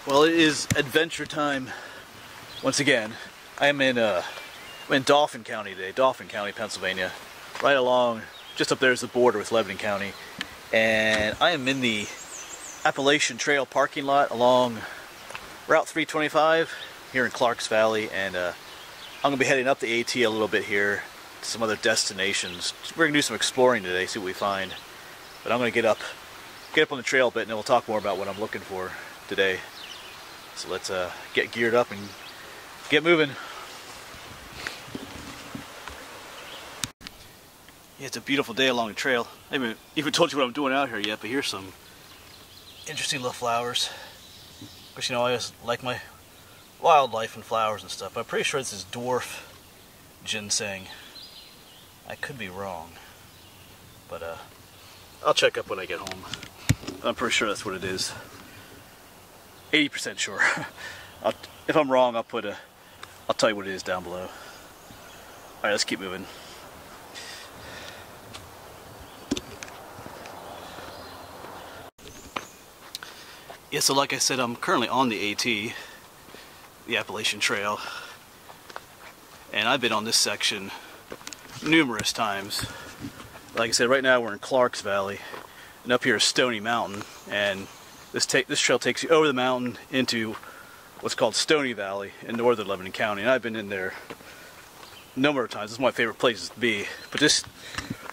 Well, it is adventure time once again. I'm in Dauphin County today, Dauphin County, Pennsylvania. Right along, just up there is the border with Lebanon County. And I am in the Appalachian Trail parking lot along Route 325 here in Clarks Valley. And I'm going to be heading up the AT a little bit here to some other destinations. We're going to do some exploring today, see what we find. But I'm going to get up on the trail a bit, and then we'll talk more about what I'm looking for today. So let's get geared up and get moving. Yeah, it's a beautiful day along the trail. I haven't even told you what I'm doing out here yet, but here's some interesting little flowers. Of course, you know, I always like my wildlife and flowers and stuff, but I'm pretty sure this is dwarf ginseng. I could be wrong, but I'll check up when I get home. I'm pretty sure that's what it is. 80% sure. If I'm wrong, I'll tell you what it is down below. Alright, let's keep moving. Yeah, so like I said, I'm currently on the AT, the Appalachian Trail, and I've been on this section numerous times. Like I said, right now we're in Clarks Valley, and up here is Stony Mountain, and this trail takes you over the mountain into what's called Stony Valley in northern Lebanon County, and I've been in there a number of times. This is my favorite places to be. But this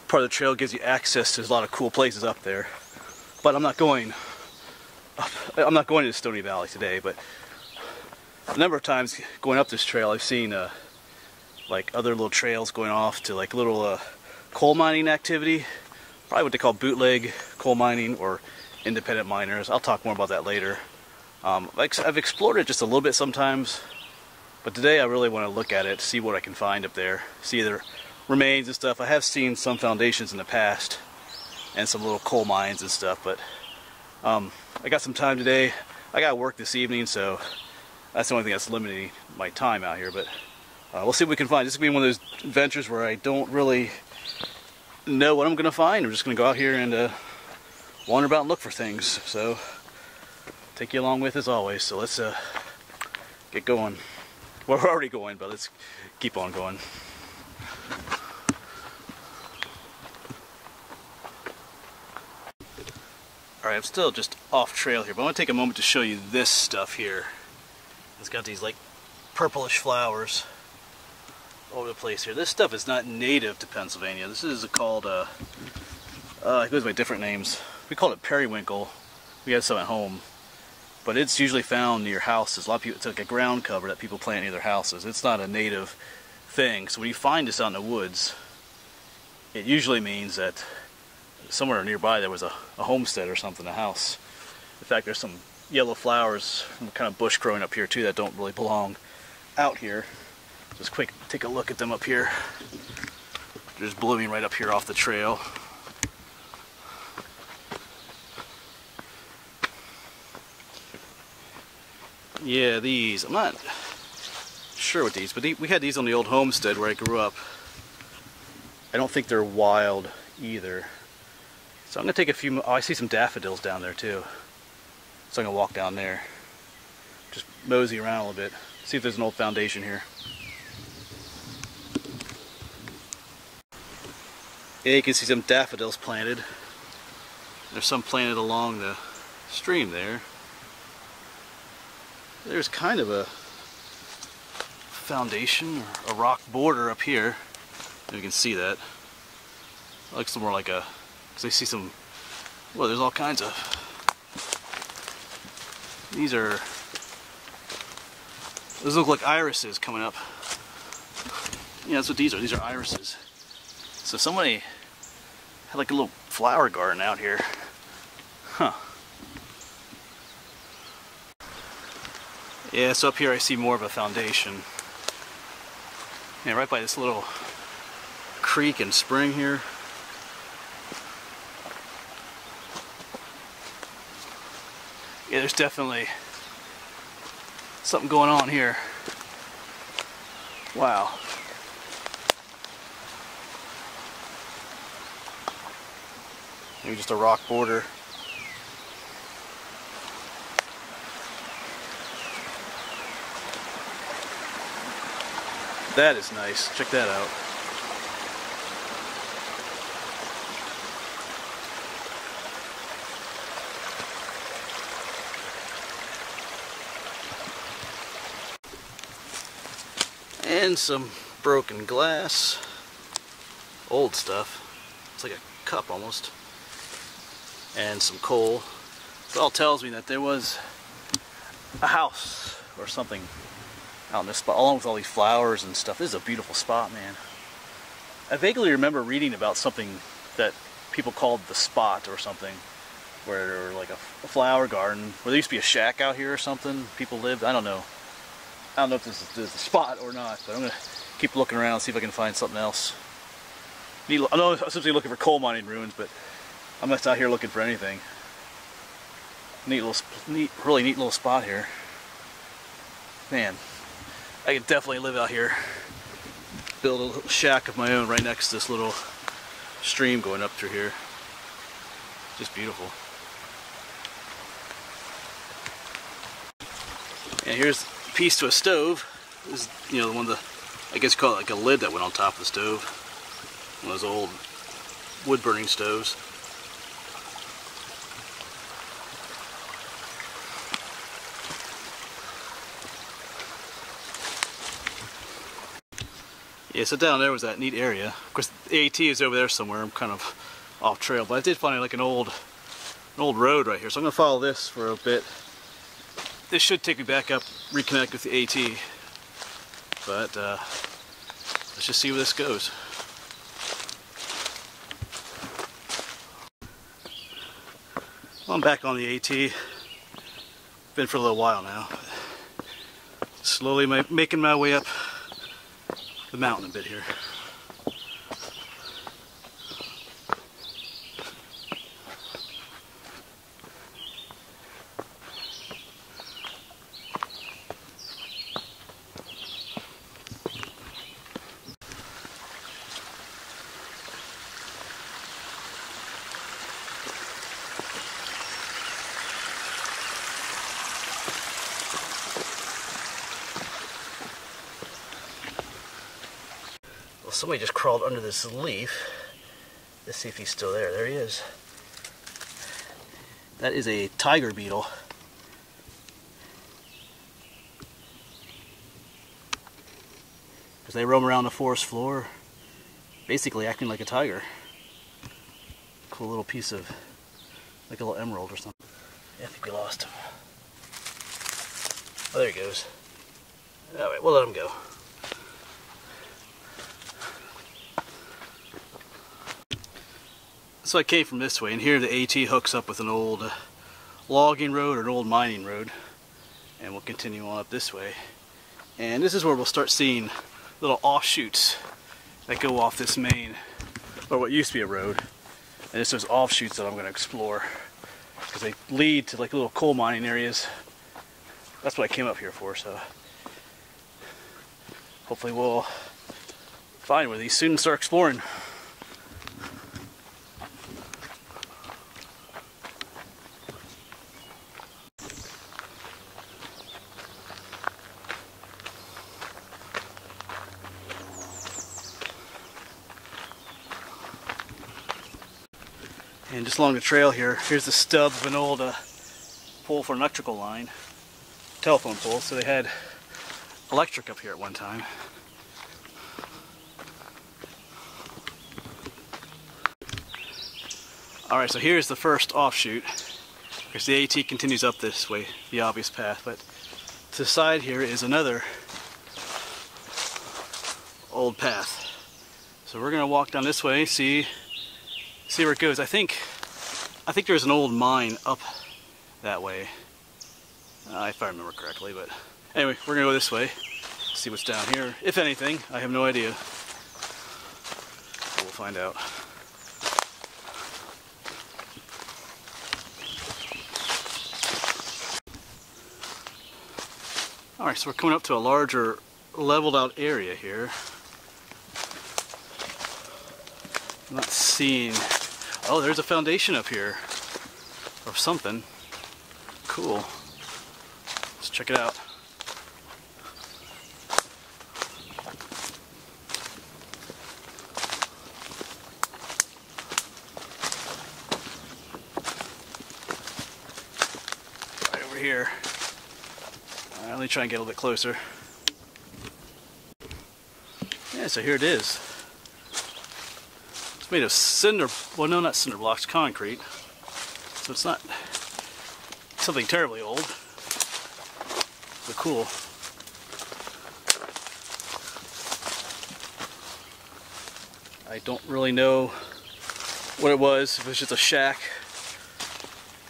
part of the trail gives you access to a lot of cool places up there. But I'm not going to Stony Valley today. But a number of times going up this trail, I've seen like other little trails going off to like little coal mining activity. Probably what they call bootleg coal mining or independent miners. I'll talk more about that later. I've explored it just a little bit sometimes, but today I really want to look at it, see what I can find up there, see the remains and stuff. I have seen some foundations in the past and some little coal mines and stuff, but I got some time today. I got work this evening, so that's the only thing that's limiting my time out here, but we'll see what we can find. This is going to be one of those adventures where I don't really know what I'm going to find. I'm just going to go out here and wander about and look for things. So take you along with as always. So let's get going. Well, we're already going, but let's keep on going. Alright, I'm still just off trail here, but I want to take a moment to show you this stuff here. It's got these like purplish flowers all over the place here. This stuff is not native to Pennsylvania. This is called it goes by different names. We call it periwinkle. We have some at home, but it's usually found near houses. A lot of people, it's like a ground cover that people plant near their houses. It's not a native thing. So when you find this out in the woods, it usually means that somewhere nearby there was a homestead or something, a house. In fact, there's some yellow flowers, some kind of bush growing up here too that don't really belong out here. Just quick, take a look at them up here. They're just blooming right up here off the trail. Yeah, these, I'm not sure what these, but we had these on the old homestead where I grew up. I don't think they're wild either. So I'm going to take a few, oh, I see some daffodils down there too. So I'm going to walk down there. Just mosey around a little bit. See if there's an old foundation here. Yeah, you can see some daffodils planted. There's some planted along the stream there. There's kind of a foundation or a rock border up here. You can see that. It looks more like a, because I see some, well, there's all kinds of, those look like irises coming up. Yeah, that's what these are. These are irises. So somebody had like a little flower garden out here. Huh. Yeah, so up here I see more of a foundation. Yeah, right by this little creek and spring here. Yeah, there's definitely something going on here. Wow. Maybe just a rock border. That is nice. Check that out. And some broken glass. Old stuff. It's like a cup almost. And some coal. It all tells me that there was a house or something out in this spot, along with all these flowers and stuff. This is a beautiful spot, man. I vaguely remember reading about something that people called the Spot or something, where there were like a flower garden, where there used to be a shack out here or something. People lived. I don't know. I don't know if this is the spot or not, but I'm gonna keep looking around and see if I can find something else. I know I'm simply looking for coal mining ruins, but I'm not out here looking for anything. Really neat little spot here. Man, I could definitely live out here. Build a little shack of my own right next to this little stream going up through here. Just beautiful. And here's a piece to a stove. This is, you know, the one I guess you call it like a lid that went on top of the stove. One of those old wood burning stoves. Yeah, so down there was that neat area. Of course, the AT is over there somewhere. I'm kind of off trail, but I did find like an old road right here. So I'm gonna follow this for a bit. This should take me back up, reconnect with the AT. But let's just see where this goes. Well, I'm back on the AT. Been for a little while now. Slowly making my way up the mountain a bit here. Well, somebody just crawled under this leaf. Let's see if he's still there. There he is. That is a tiger beetle. Because they roam around the forest floor, basically acting like a tiger. Cool little piece of, like a little emerald or something. Yeah, I think we lost him. Oh, there he goes. Alright, we'll let him go. So I came from this way, and here the AT hooks up with an old logging road or an old mining road, and we'll continue on up this way. And this is where we'll start seeing little offshoots that go off this main, or what used to be a road. And it's those offshoots that I'm going to explore, because they lead to like little coal mining areas. That's what I came up here for, so hopefully we'll find one of these soon and start exploring. And just along the trail here, here's the stub of an old pole for an electrical line, telephone pole. So they had electric up here at one time. Alright, so here's the first offshoot. Because the AT continues up this way, the obvious path, but to the side here is another old path. So we're gonna walk down this way, see where it goes. I think there's an old mine up that way, if I remember correctly. But anyway, we're gonna go this way, see what's down here. If anything, I have no idea. We'll find out. All right, so we're coming up to a larger, leveled out area here. I'm not seeing. Oh, there's a foundation up here of something. Cool. Let's check it out. here. Let me try and get a little bit closer. Yeah, so here it is. It's made of cinder, well no, not cinder blocks, concrete. So it's not something terribly old, but cool. I don't really know what it was, if it was just a shack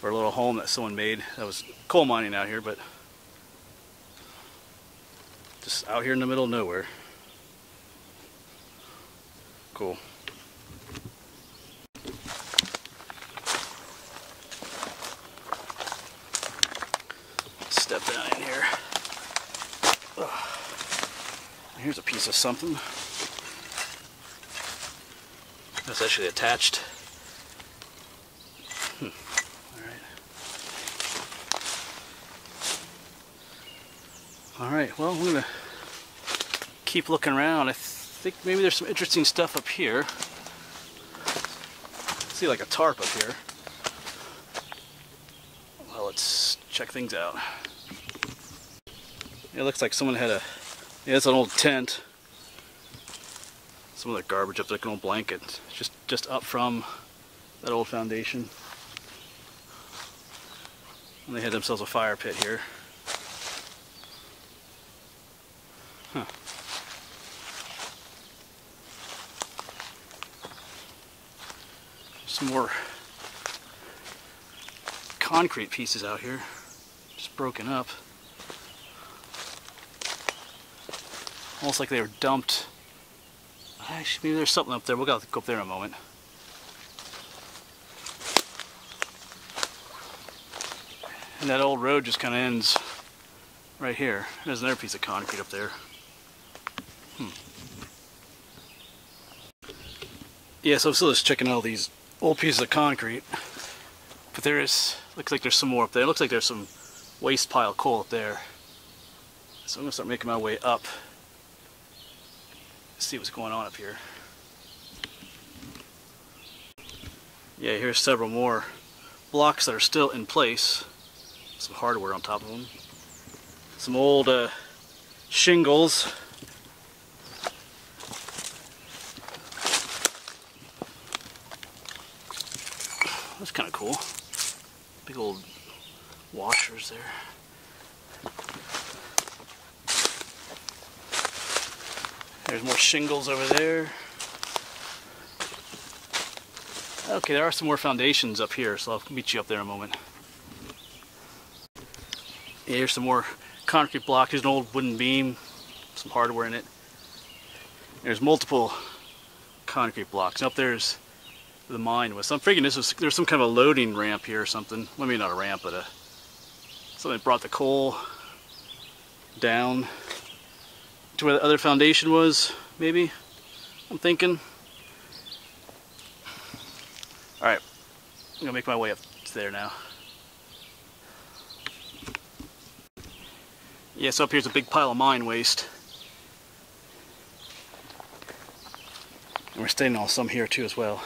or a little home that someone made. That was coal mining out here, but just out here in the middle of nowhere. Cool. Step down in here. Here's a piece of something. That's actually attached. Alright, well, I'm going to keep looking around. I think maybe there's some interesting stuff up here. I see like a tarp up here. Well, let's check things out. It looks like someone had yeah, it's an old tent. Some of the garbage up there, like an old blanket. Just up from that old foundation. And they had themselves a fire pit here. Huh. Some more concrete pieces out here, just broken up. Almost like they were dumped. Actually, maybe there's something up there. We'll go up there in a moment. And that old road just kind of ends right here. There's another piece of concrete up there. Yeah, so I'm still just checking all these old pieces of concrete. But there is, looks like there's some more up there. It looks like there's some waste pile coal up there. So I'm gonna start making my way up. See what's going on up here. Yeah, here's several more blocks that are still in place. Some hardware on top of them. Some old shingles. That's kind of cool. Big old washers there. There's more shingles over there. Okay, there are some more foundations up here, so I'll meet you up there in a moment. Yeah, here's some more concrete blocks. Here's an old wooden beam, some hardware in it. There's multiple concrete blocks. And up there's the mine was. So I'm figuring there's some kind of a loading ramp here or something. Well, maybe not a ramp, but something that brought the coal down to where the other foundation was, maybe. I'm thinking. Alright, I'm gonna make my way up to there now. Yeah, so up here's a big pile of mine waste. And we're standing on some here too as well.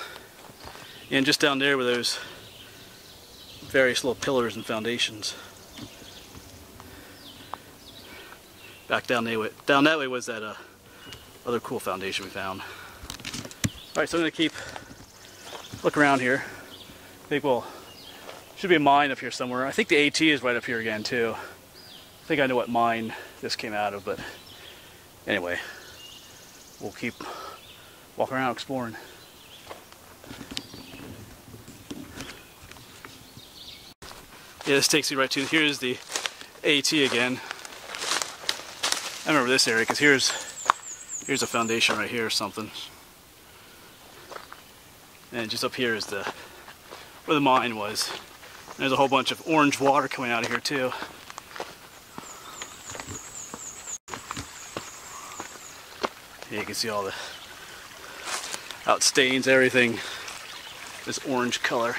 And just down there were those various little pillars and foundations. Back down that way was that other cool foundation we found. Alright, so I'm gonna keep look around here. I think should be a mine up here somewhere. I think the AT is right up here again too. I think I know what mine this came out of, but anyway, we'll keep walking around exploring. Yeah, this takes you right to, here's the AT again. I remember this area because here's a foundation right here or something. And just up here is where the mine was. And there's a whole bunch of orange water coming out of here too. Yeah, you can see all the how it stains everything, this orange color.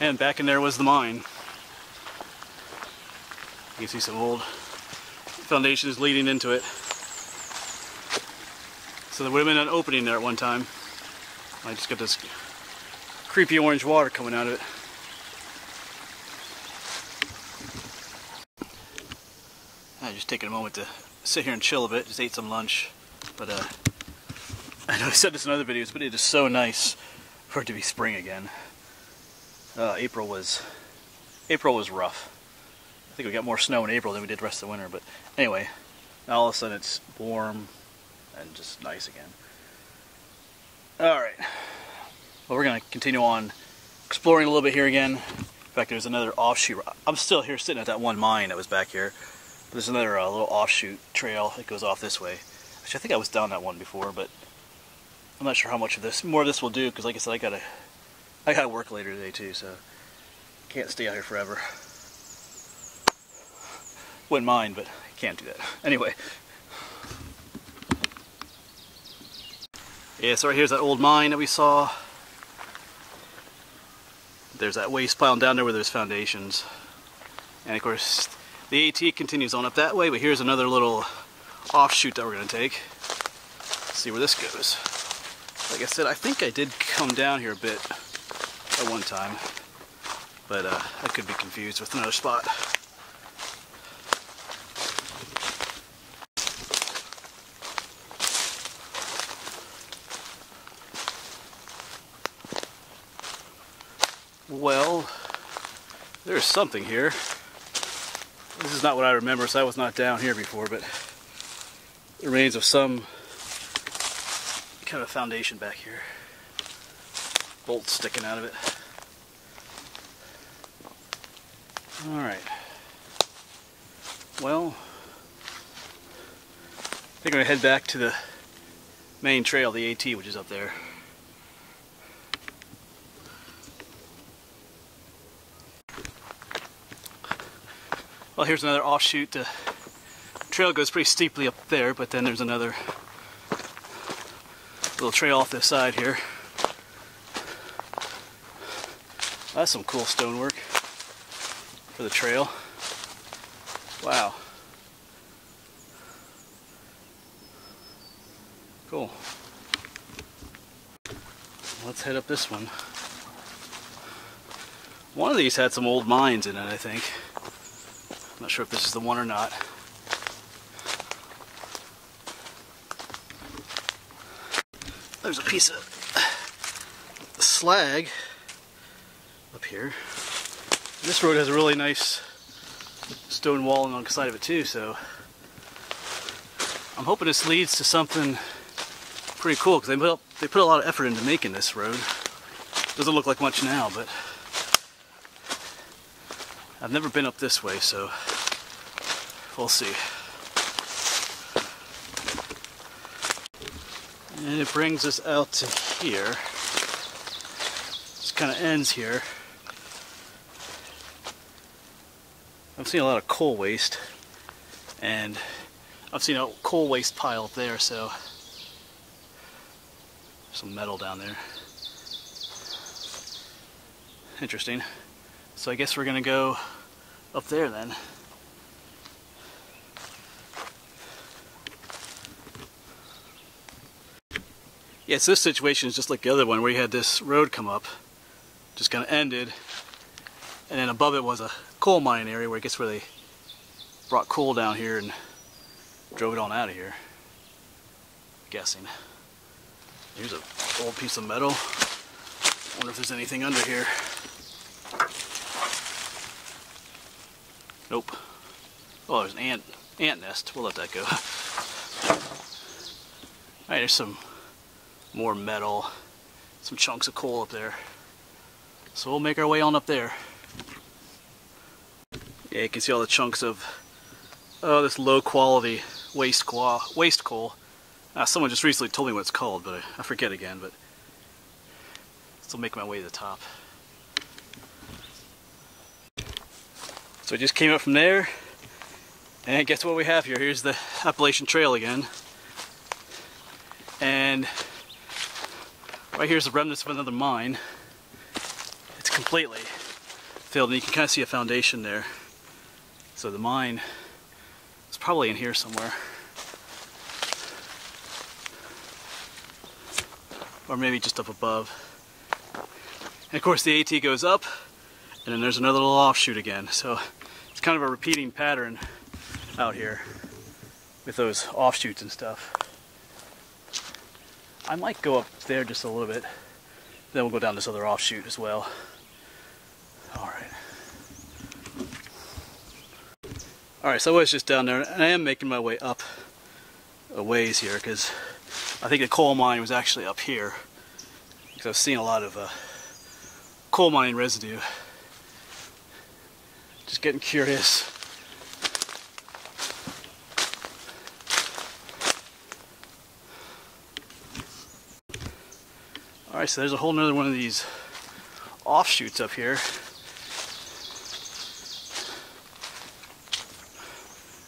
And back in there was the mine. You can see some old foundations leading into it. So there would have been an opening there at one time. I just got this creepy orange water coming out of it. I just taking a moment to sit here and chill a bit. Just ate some lunch, but I know I said this in other videos, but it is so nice for it to be spring again. April was rough. I think we got more snow in April than we did the rest of the winter, but anyway, now all of a sudden it's warm and just nice again. Alright, well, we're going to continue on exploring a little bit here again. In fact, there's another offshoot. I'm still here sitting at that one mine that was back here. There's another little offshoot trail that goes off this way. Actually, I think I was down that one before, but I'm not sure how much of this, more of this will do, because like I said, I gotta work later today too, so can't stay out here forever. Wouldn't mind, but I can't do that. Anyway. Yeah, so right here's that old mine that we saw. There's that waste pile down there where there's foundations. And of course, the AT continues on up that way, but here's another little offshoot that we're going to take. Let's see where this goes. Like I said, I think I did come down here a bit at one time, but I could be confused with another spot. Well, there's something here. This is not what I remember, so I was not down here before, but the remains of some kind of foundation back here. Bolts sticking out of it. Alright. Well, I think I'm going to head back to the main trail, the AT, which is up there. Well, here's another offshoot. The trail goes pretty steeply up there, but then there's another little trail off this side here. That's some cool stonework for the trail. Wow. Cool. Let's head up this one. One of these had some old mines in it, I think. I'm not sure if this is the one or not. There's a piece of slag up here. This road has a really nice stone wall on the side of it too, so I'm hoping this leads to something pretty cool, because they put a lot of effort into making this road. Doesn't look like much now, but I've never been up this way, so we'll see. And it brings us out to here. This kind of ends here. I've seen a lot of coal waste, and I've seen a coal waste pile up there, so some metal down there. Interesting. So I guess we're gonna go up there then. Yeah, so this situation is just like the other one where you had this road come up, just kind of ended, and then above it was a coal mine area where I guess where they brought coal down here and drove it on out of here. I'm guessing. Here's an old piece of metal. I wonder if there's anything under here. Nope. Oh, there's an ant nest. We'll let that go. Alright, there's some more metal, some chunks of coal up there. So we'll make our way on up there. Yeah, you can see all the chunks of this low quality waste coal. Someone just recently told me what it's called, but I forget again, but still making my way to the top. So I just came up from there, and guess what we have here? Here's the Appalachian Trail again. And right here's the remnants of another mine. It's completely filled, and you can kind of see a foundation there. So the mine is probably in here somewhere. Or maybe just up above. And of course the AT goes up, and then there's another little offshoot again. So it's kind of a repeating pattern out here with those offshoots and stuff. I might go up there just a little bit, then we'll go down this other offshoot as well. Alright. Alright, so I was just down there, and I am making my way up a ways here, because I think the coal mine was actually up here, because I've seen a lot of coal mining residue. Just getting curious. Alright, so there's a whole nother one of these offshoots up here.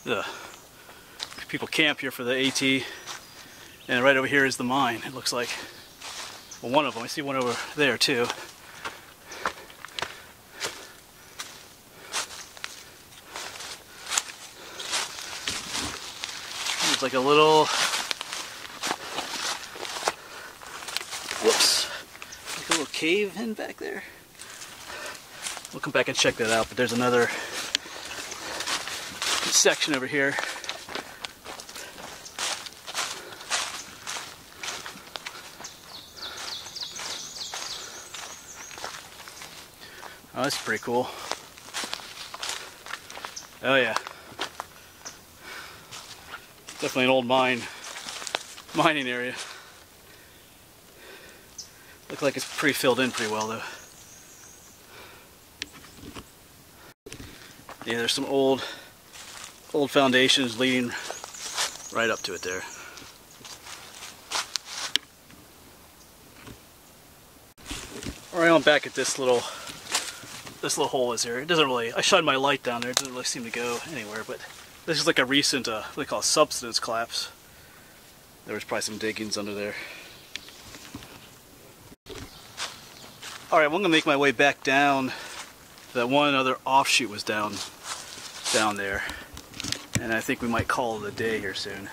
The people camp here for the AT, and right over here is the mine, it looks like. Well, one of them. I see one over there too. There's like a little, whoops, like a little cave in back there. We'll come back and check that out, but there's another section over here. Oh, that's pretty cool. Oh yeah. Definitely an old mining area. Looks like it's pretty filled in pretty well though. Yeah, there's some old foundations leading right up to it there. Alright, I'm back at this little hole is here. It doesn't really, I shine my light down there, it doesn't really seem to go anywhere, but this is like a recent, what they call a subsidence collapse. There was probably some diggings under there. Alright, well, I'm going to make my way back down. That one other offshoot was down there. And I think we might call it a day here soon.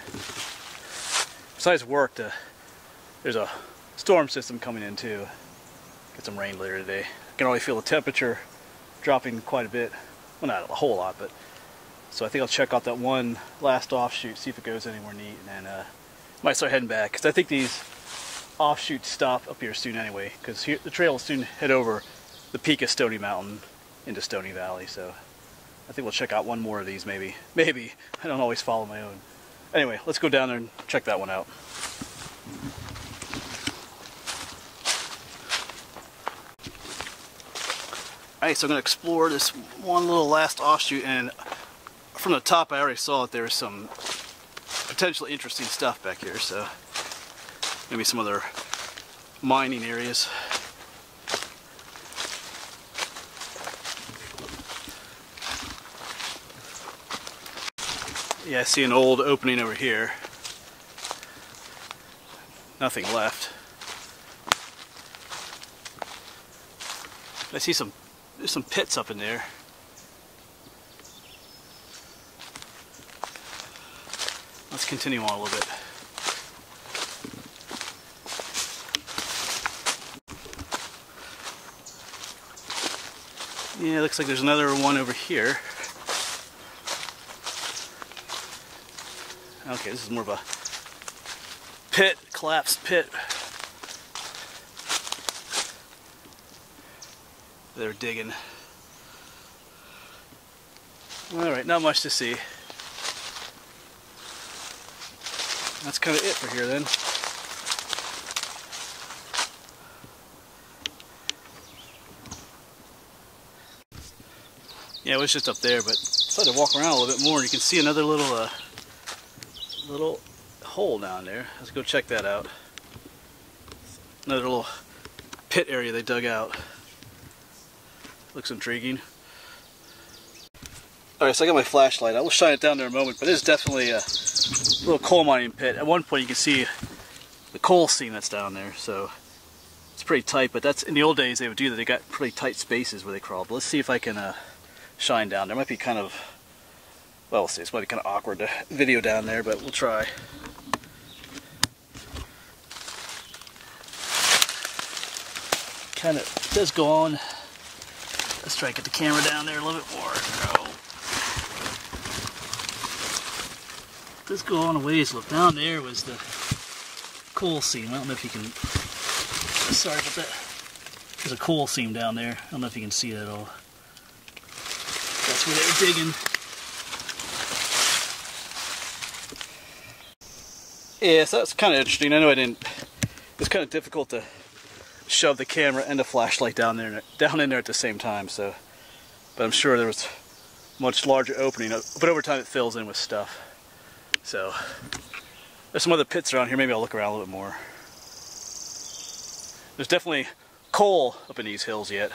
Besides work, there's a storm system coming in too. Get some rain later today. I can already feel the temperature dropping quite a bit. Well, not a whole lot, but so I think I'll check out that one last offshoot, see if it goes anywhere neat, and might start heading back, because I think these offshoots stop up here soon anyway, because the trail will soon head over the peak of Stony Mountain into Stony Valley, so I think we'll check out one more of these maybe. Maybe. I don't always follow my own. Anyway, let's go down there and check that one out. Alright, so I'm going to explore this one little last offshoot, and from the top I already saw that there was some potentially interesting stuff back here, so maybe some other mining areas. Yeah, I see an old opening over here. Nothing left. I see there's some pits up in there. Let's continue on a little bit. Yeah, looks like there's another one over here. Okay, this is more of a pit, collapsed pit. They're digging. Alright, not much to see. That's kind of it for here then. Yeah, it was just up there, but I decided to walk around a little bit more and you can see another little hole down there. Let's go check that out. Another little pit area they dug out. Looks intriguing. Alright, so I got my flashlight. I will shine it down there in a moment, but it is definitely a little coal mining pit. At one point you can see the coal seam that's down there, so it's pretty tight, but that's in the old days they would do that. They got pretty tight spaces where they crawled. But let's see if I can shine down. There might be kind of Well, we'll see. It's might be kind of awkward to video down there, but we'll try. Kind of does go on. Let's try to get the camera down there a little bit more. Oh. Does go on a ways. Look, down there was the coal seam. I don't know if you can. Sorry about that. There's a coal seam down there. I don't know if you can see it at all. That's where they were digging. Yeah, so that's kind of interesting. I know it's kind of difficult to shove the camera and the flashlight down in there at the same time. So, but I'm sure there was much larger opening. But over time, it fills in with stuff. So there's some other pits around here. Maybe I'll look around a little bit more. There's definitely coal up in these hills yet.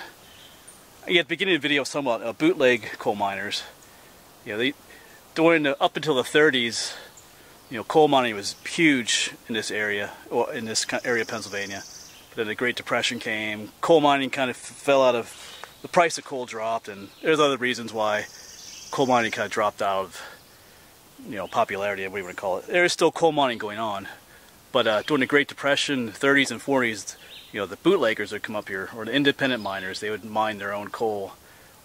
At the beginning of the video, somewhat bootleg coal miners. You know, up until the 30s, you know, coal mining was huge in this area, or in this area of Pennsylvania. But then the Great Depression came. Coal mining kind of fell out of, the price of coal dropped, and there's other reasons why coal mining kind of dropped out of, you know, popularity, whatever you want to call it. There is still coal mining going on, but during the Great Depression, 30s and 40s, you know, the bootleggers would come up here, or the independent miners. They would mine their own coal,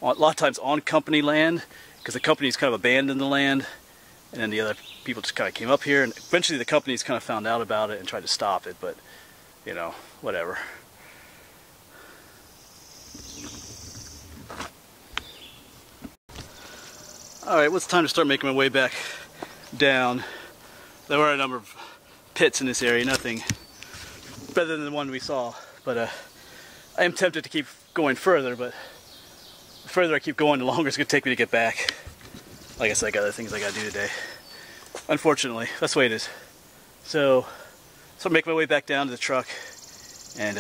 a lot of times on company land, because the companies kind of abandoned the land, and then the other people just kind of came up here, and eventually the companies kind of found out about it and tried to stop it, but, you know, whatever. Alright, well, it's time to start making my way back down. There were a number of pits in this area, nothing better than the one we saw, but I am tempted to keep going further, but the further I keep going, the longer it's going to take me to get back. Like I said, I got other things I got to do today. Unfortunately, that's the way it is. So I'm making my way back down to the truck, and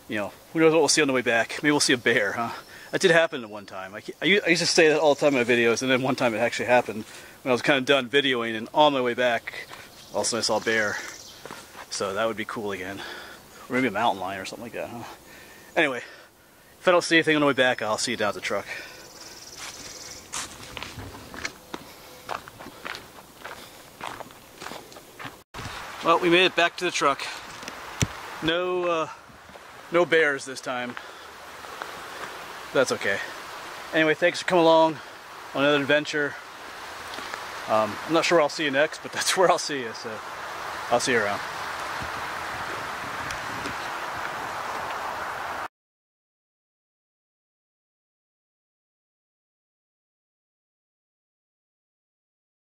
you know, who knows what we'll see on the way back. Maybe we'll see a bear, huh? That did happen at one time. I used to say that all the time in my videos, and then one time it actually happened when I was kind of done videoing, and on my way back, all of a sudden I saw a bear. So that would be cool again. Or maybe a mountain lion or something like that, huh? Anyway, if I don't see anything on the way back, I'll see you down at the truck. Well, we made it back to the truck. No bears this time. That's okay. Anyway, thanks for coming along on another adventure. I'm not sure where I'll see you next, but that's where I'll see you, so I'll see you around.